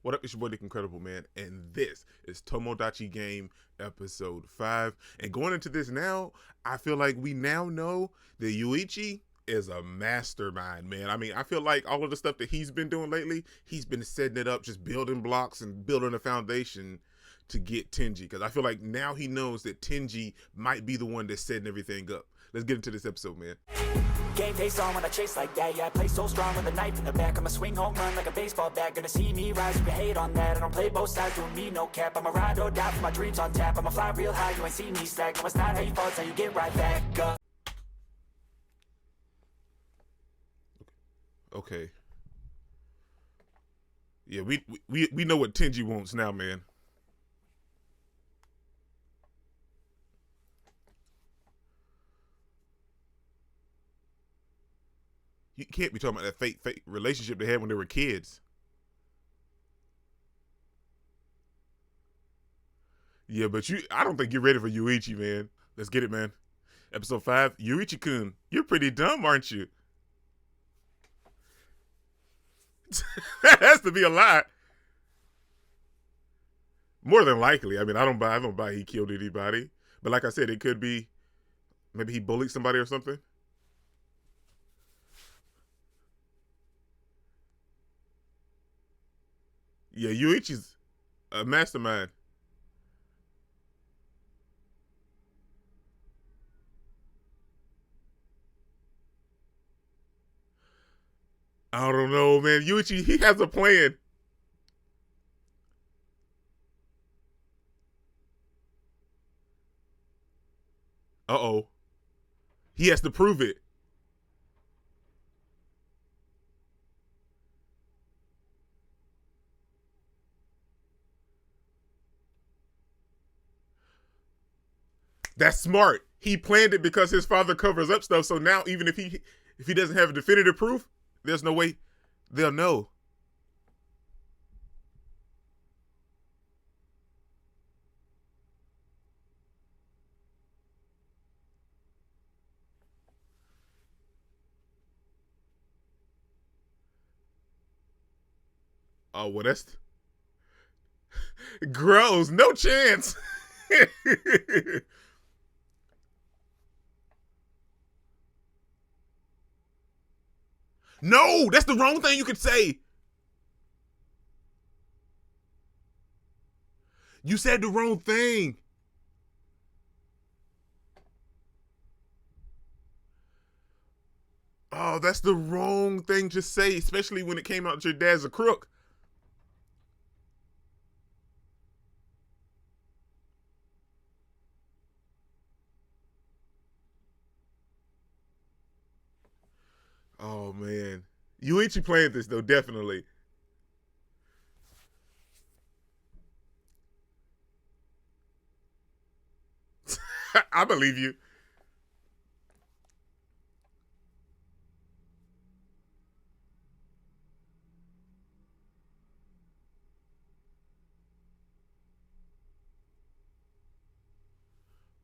What up, it's your boy NickIncredible, man, and this is Tomodachi Game Episode 5. And going into this now, I feel like we now know that Yuichi is a mastermind, man. I mean, I feel like all of the stuff that he's been doing lately, he's been setting it up, just building blocks and building a foundation to get Tenji. Because I feel like now he knows that Tenji might be the one that's setting everything up. Let's get into this episode, man. Game face on when I chase like that. Yeah, I play so strong with a knife in the back. I'ma swing home run like a baseball bat. Gonna see me rise, you can hate on that. I don't play both sides, doing me no cap. I'ma ride or die for my dreams on tap. I'ma fly real high, you ain't see me slack. No, it's not how you fall, it's how you get right back up. Okay. Yeah, we know what Tenji wants now, man. You can't be talking about that fake relationship they had when they were kids. Yeah, but I don't think you're ready for Yuichi, man. Let's get it, man. Episode 5, Yuichi-kun, you're pretty dumb, aren't you? That has to be a lie. More than likely. I mean, I don't buy he killed anybody. But like I said, it could be maybe he bullied somebody or something. Yeah, Yuichi's a mastermind. I don't know, man. Yuichi, he has a plan. Uh-oh. He has to prove it. That's smart. He planned it because his father covers up stuff. So now, even if he doesn't have definitive proof, there's no way they'll know. Oh well, that's gross. No chance. No, that's the wrong thing you could say. You said the wrong thing. Oh, that's the wrong thing to say, especially when it came out that your dad's a crook. Oh man, Yuichi playing this though, definitely. I believe you.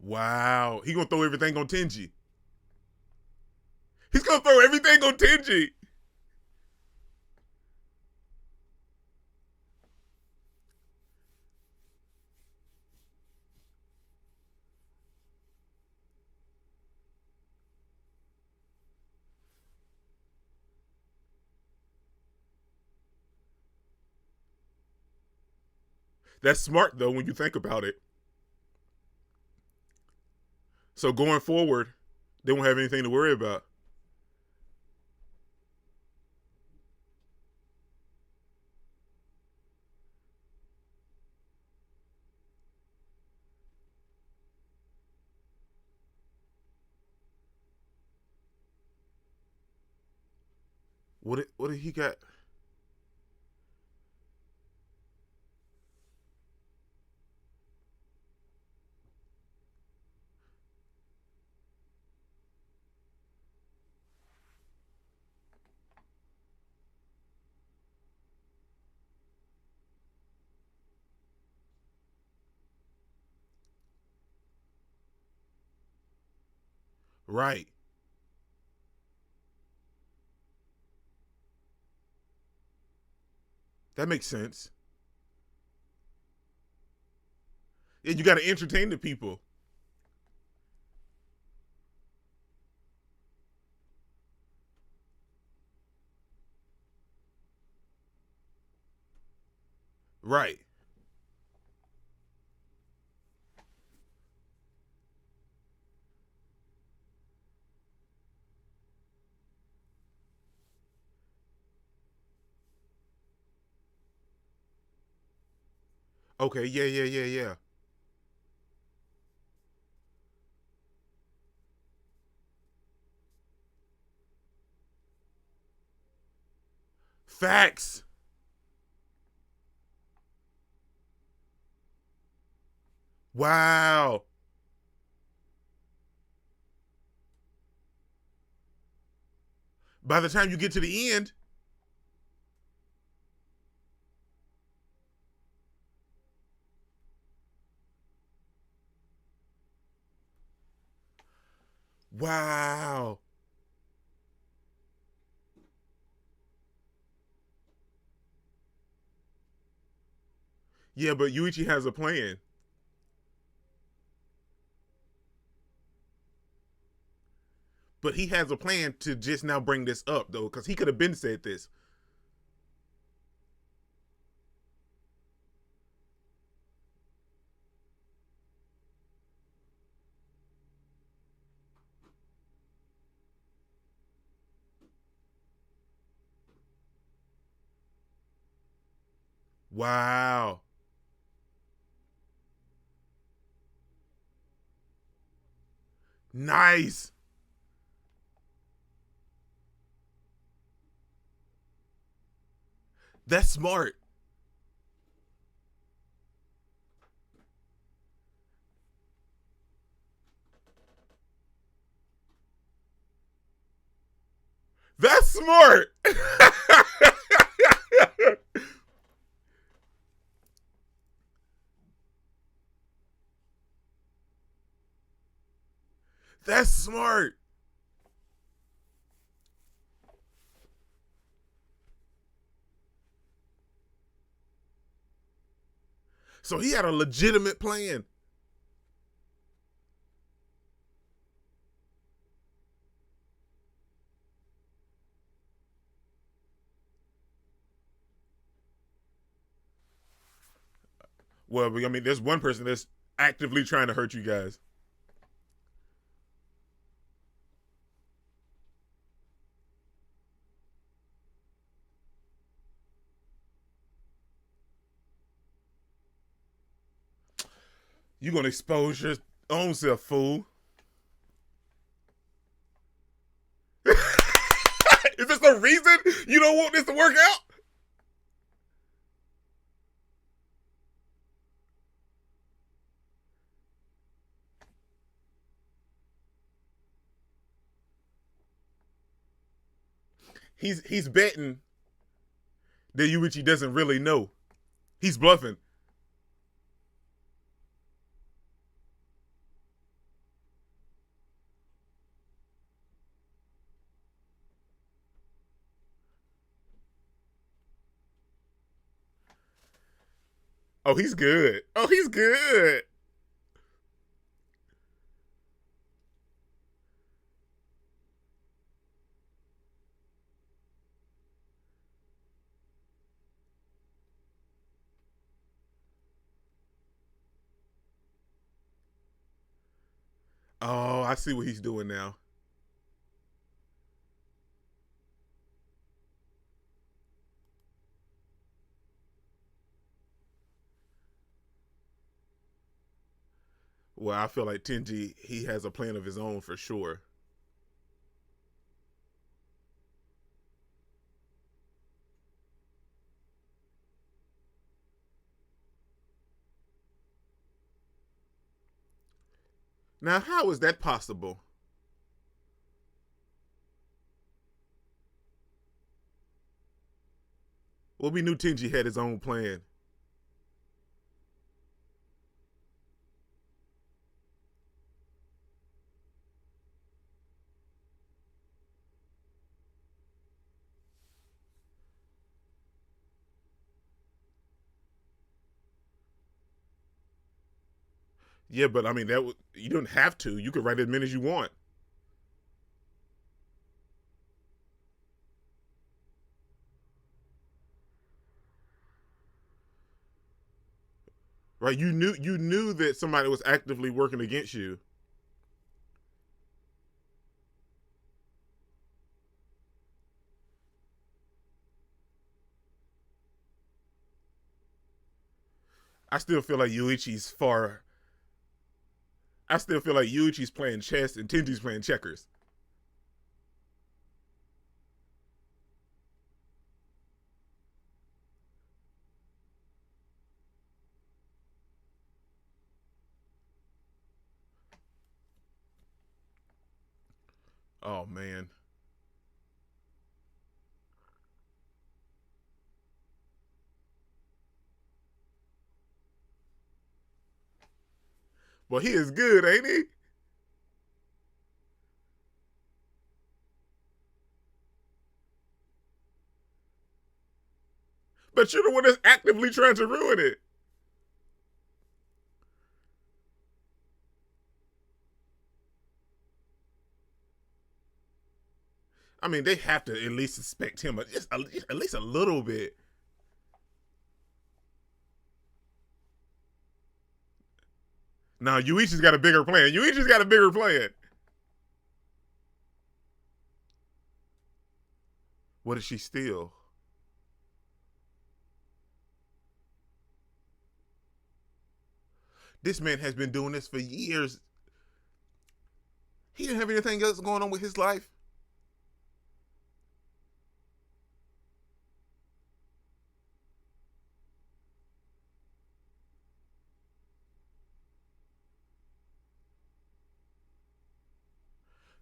Wow, he gonna throw everything on Tenji. He's gonna throw everything on Tenji. That's smart though when you think about it. So going forward, they won't have anything to worry about. What did he got? Right. That makes sense. And you got to entertain the people. Right. Okay. Yeah. Yeah. Yeah. Yeah. Facts. Wow. By the time you get to the end, wow. Yeah, but Yuichi has a plan. But he has a plan to just now bring this up though, because he could have been said this. Wow. Nice. That's smart. That's smart. That's smart. So he had a legitimate plan. Well, I mean, there's one person that's actively trying to hurt you guys. You gonna expose your own self, fool. Is this the reason you don't want this to work out? He's betting that Yuichi doesn't really know. He's bluffing. Oh, he's good. Oh, he's good. Oh, I see what he's doing now. Well, I feel like Tenji, he has a plan of his own for sure. Now, how is that possible? Well, we knew Tenji had his own plan. Yeah, but I mean you don't have to. You could write as many as you want. Right? You knew that somebody was actively working against you. I still feel like Yuichi's far. I still feel like Yuichi's playing chess and Tenji's playing checkers. Oh man. Well, he is good, ain't he? But you're the one that's actively trying to ruin it. I mean, they have to at least suspect him, just at least a little bit. Now, Yuichi's got a bigger plan. Yuichi's got a bigger plan. What did she steal? This man has been doing this for years. He didn't have anything else going on with his life.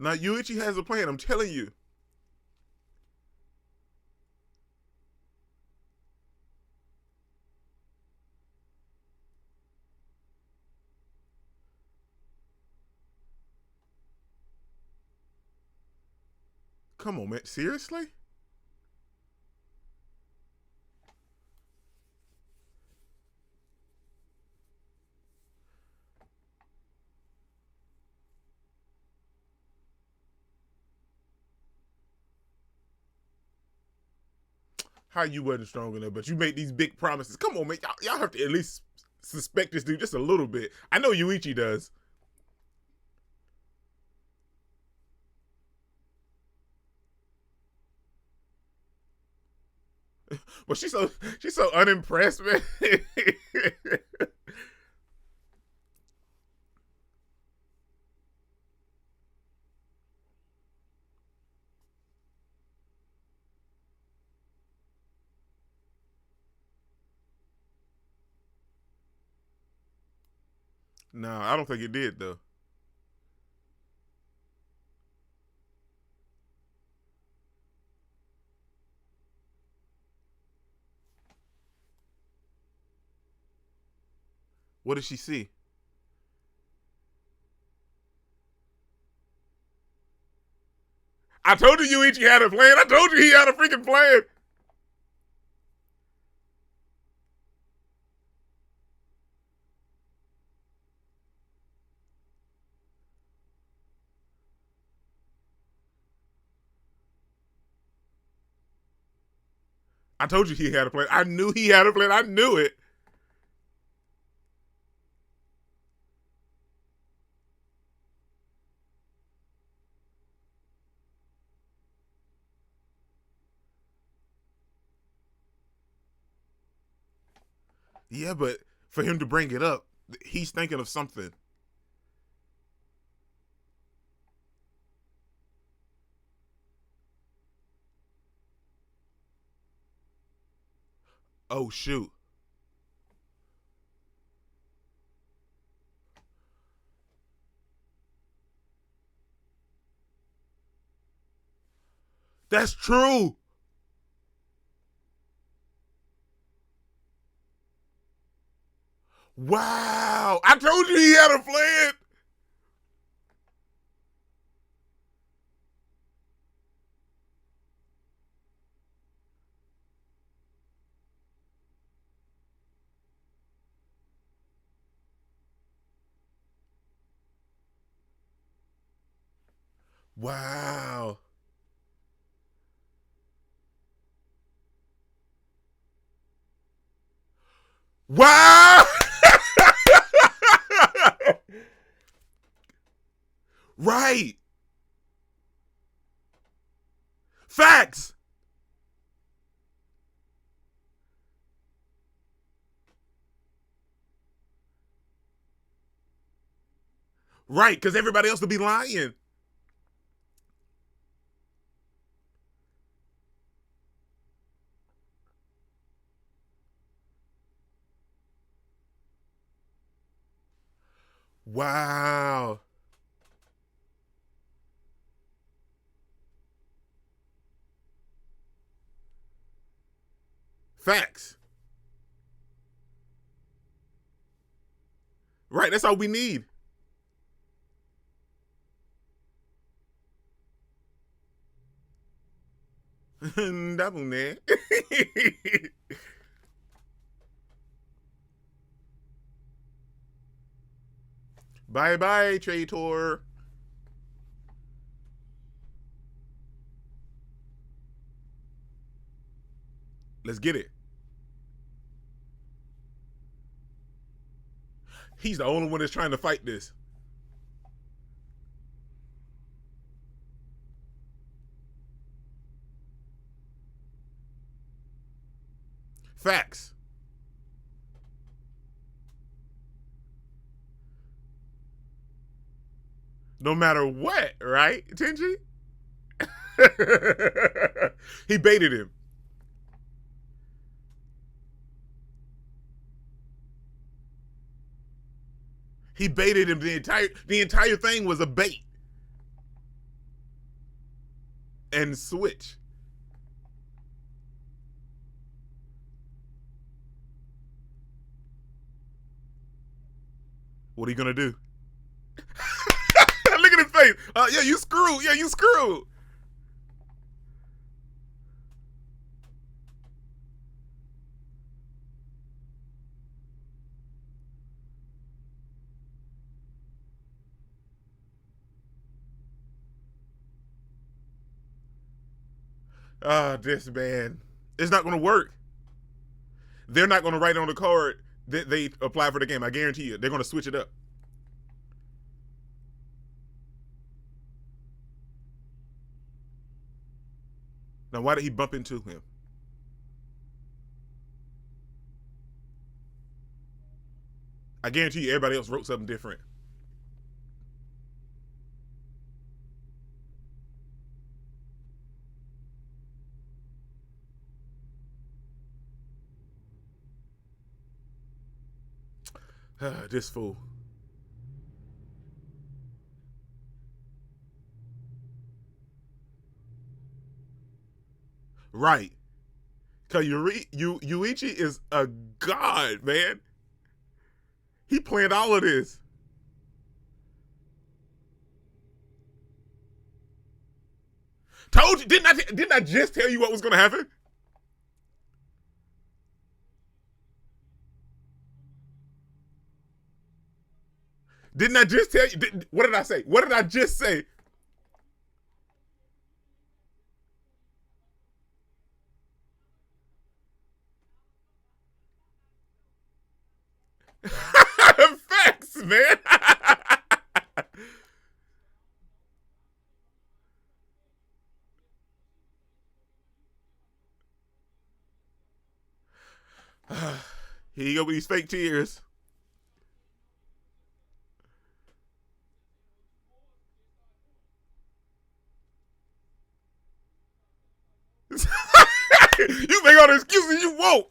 Now, Yuichi has a plan. I'm telling you. Come on, man. Seriously? How you wasn't strong enough, but you made these big promises. Come on, man. Y'all have to at least suspect this dude just a little bit. I know Yuichi does. But she's so unimpressed, man. No, I don't think it did though. What did she see? I told you Yuichi had a plan. I told you he had a freaking plan. I told you he had a plan. I knew he had a plan. I knew it. Yeah, but for him to bring it up, he's thinking of something. Oh shoot. That's true. Wow. I told you he had a plan. Wow. Wow. Right. Facts. Right, because everybody else will be lying. Wow. Facts. Right, that's all we need. Double man. Bye bye, traitor. Let's get it. He's the only one that's trying to fight this. Facts. No matter what, right, Tenji? He baited him. He baited him. The entire thing was a bait and switch. What are you gonna do? Look at his face. Yeah, you screwed. Yeah, you screwed. This man. It's not gonna work. They're not gonna write on the card that they apply for the game. I guarantee you. They're gonna switch it up. Now, why did he bump into him? I guarantee you, everybody else wrote something different. This fool. Right. Because Yuichi is a god, man. He planned all of this. Told you, didn't I just tell you what was gonna happen? Didn't I just tell you? What did I say? What did I just say? Facts, man. Here you go with these fake tears. You make all the excuses you won't.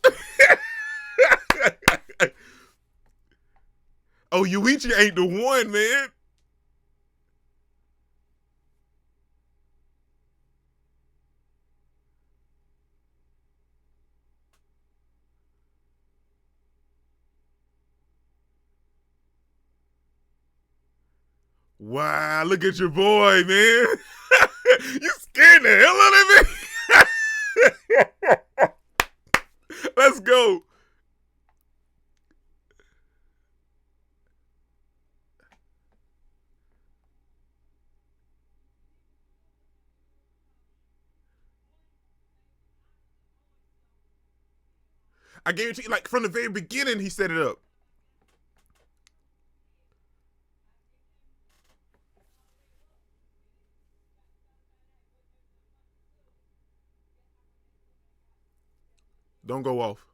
Oh, Yuichi ain't the one, man. Wow, look at your boy, man. You scared the hell out of me. Let's go. I guarantee you, like, from the very beginning, he set it up. Don't go off.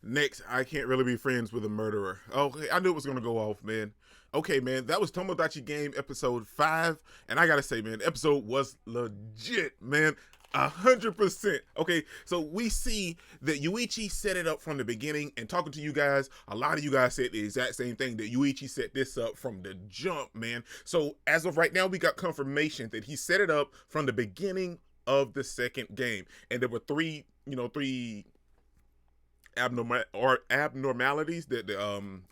Next, I can't really be friends with a murderer. Okay, I knew it was gonna go off, man. Okay, man, that was Tomodachi Game episode 5, and I gotta say, man, the episode was legit, man. 100%. Okay, so we see that Yuichi set it up from the beginning, and talking to you guys, a lot of you guys said the exact same thing, that Yuichi set this up from the jump, man. So as of right now, we got confirmation that he set it up from the beginning of the second game, and there were three abnormalities that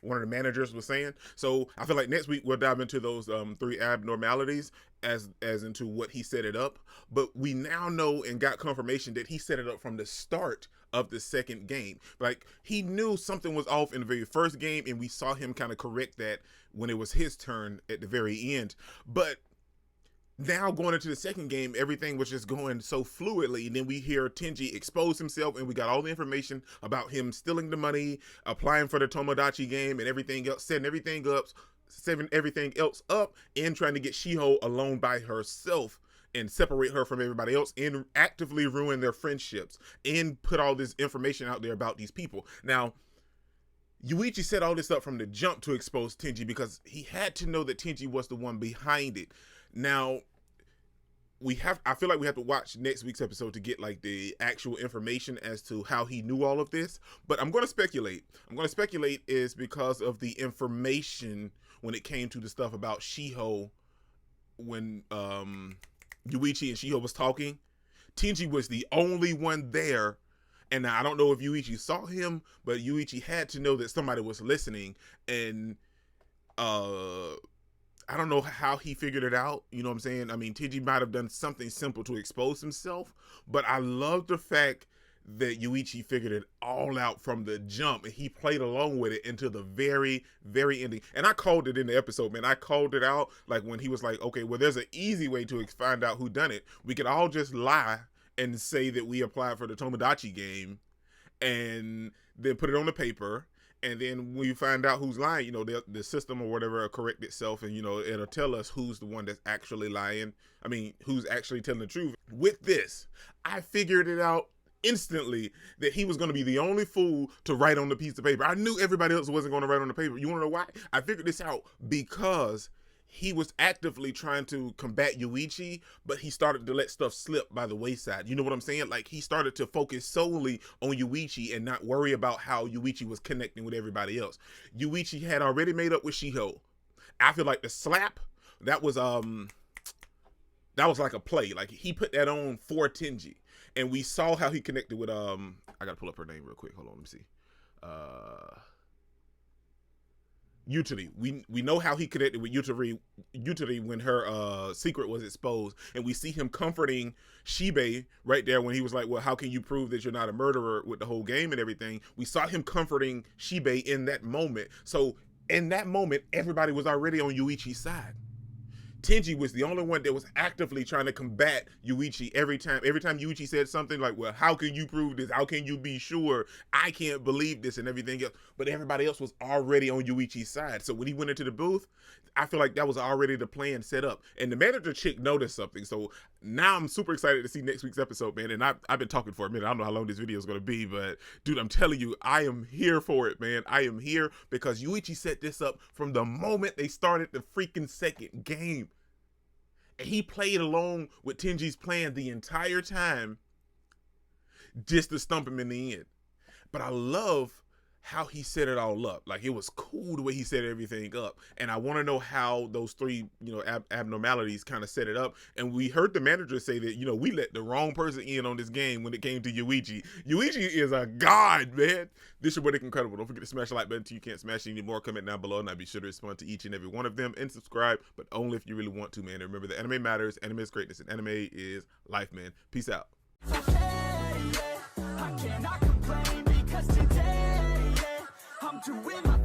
one of the managers was saying. So I feel like next week we'll dive into those 3 abnormalities as into what he set it up. But we now know and got confirmation that he set it up from the start of the second game. Like, he knew something was off in the very first game, and we saw him kind of correct that when it was his turn at the very end. But now going into the second game, everything was just going so fluidly. And then we hear Tenji expose himself, and we got all the information about him stealing the money, applying for the Tomodachi game, and everything else, setting everything else up, and trying to get Shiho alone by herself and separate her from everybody else, and actively ruin their friendships, and put all this information out there about these people. Now, Yuichi set all this up from the jump to expose Tenji, because he had to know that Tenji was the one behind it. Now, I feel like we have to watch next week's episode to get like the actual information as to how he knew all of this. But I'm going to speculate. Is because of the information when it came to the stuff about Shiho, when Yuichi and Shiho was talking. Tenji was the only one there. And now, I don't know if Yuichi saw him, but Yuichi had to know that somebody was listening. And I don't know how he figured it out. You know what I'm saying? I mean, Tenji might have done something simple to expose himself, but I love the fact that Yuichi figured it all out from the jump, and he played along with it until the very, very ending. And I called it in the episode, man. I called it out, like, when he was like, okay, well, there's an easy way to find out who done it. We could all just lie and say that we applied for the Tomodachi game, and then put it on the paper. And then when you find out who's lying, the system or whatever will correct itself, and, it'll tell us who's the one that's actually lying. I mean, who's actually telling the truth. With this, I figured it out instantly that he was going to be the only fool to write on the piece of paper. I knew everybody else wasn't going to write on the paper. You want to know why? I figured this out because he was actively trying to combat Yuichi, but he started to let stuff slip by the wayside. You know what I'm saying? Like, he started to focus solely on Yuichi and not worry about how Yuichi was connecting with everybody else. Yuichi had already made up with Shiho. I feel like the slap, that was like a play. Like, he put that on for Tenji. And we saw how he connected with I gotta pull up her name real quick. Hold on, let me see. Yutari. We know how he connected with Yutari when her secret was exposed, and we see him comforting Shibe right there when he was like, well, how can you prove that you're not a murderer with the whole game and everything? We saw him comforting Shibe in that moment. So in that moment, everybody was already on Yuichi's side. Tenji was the only one that was actively trying to combat Yuichi every time. Every time Yuichi said something like, well, how can you prove this? How can you be sure? I can't believe this, and everything else. But everybody else was already on Yuichi's side. So when he went into the booth, I feel like that was already the plan set up. And the manager chick noticed something. So now I'm super excited to see next week's episode, man. And I've been talking for a minute. I don't know how long this video is going to be, but dude, I'm telling you, I am here for it, man. I am here because Yuichi set this up from the moment they started the freaking second game. And he played along with Tenji's plan the entire time just to stump him in the end. But I love how he set it all up. Like, it was cool the way he set everything up. And I want to know how those three, abnormalities kind of set it up. And we heard the manager say that, we let the wrong person in on this game when it came to Yuichi. Yuichi is a god, man. This is your boy NickIncredible. Don't forget to smash the like button until you can't smash it anymore. Comment down below, and I'll be sure to respond to each and every one of them, and subscribe, but only if you really want to, man. And remember, the anime matters, anime is greatness, and anime is life, man. Peace out. I cannot complain because today, I'm doing my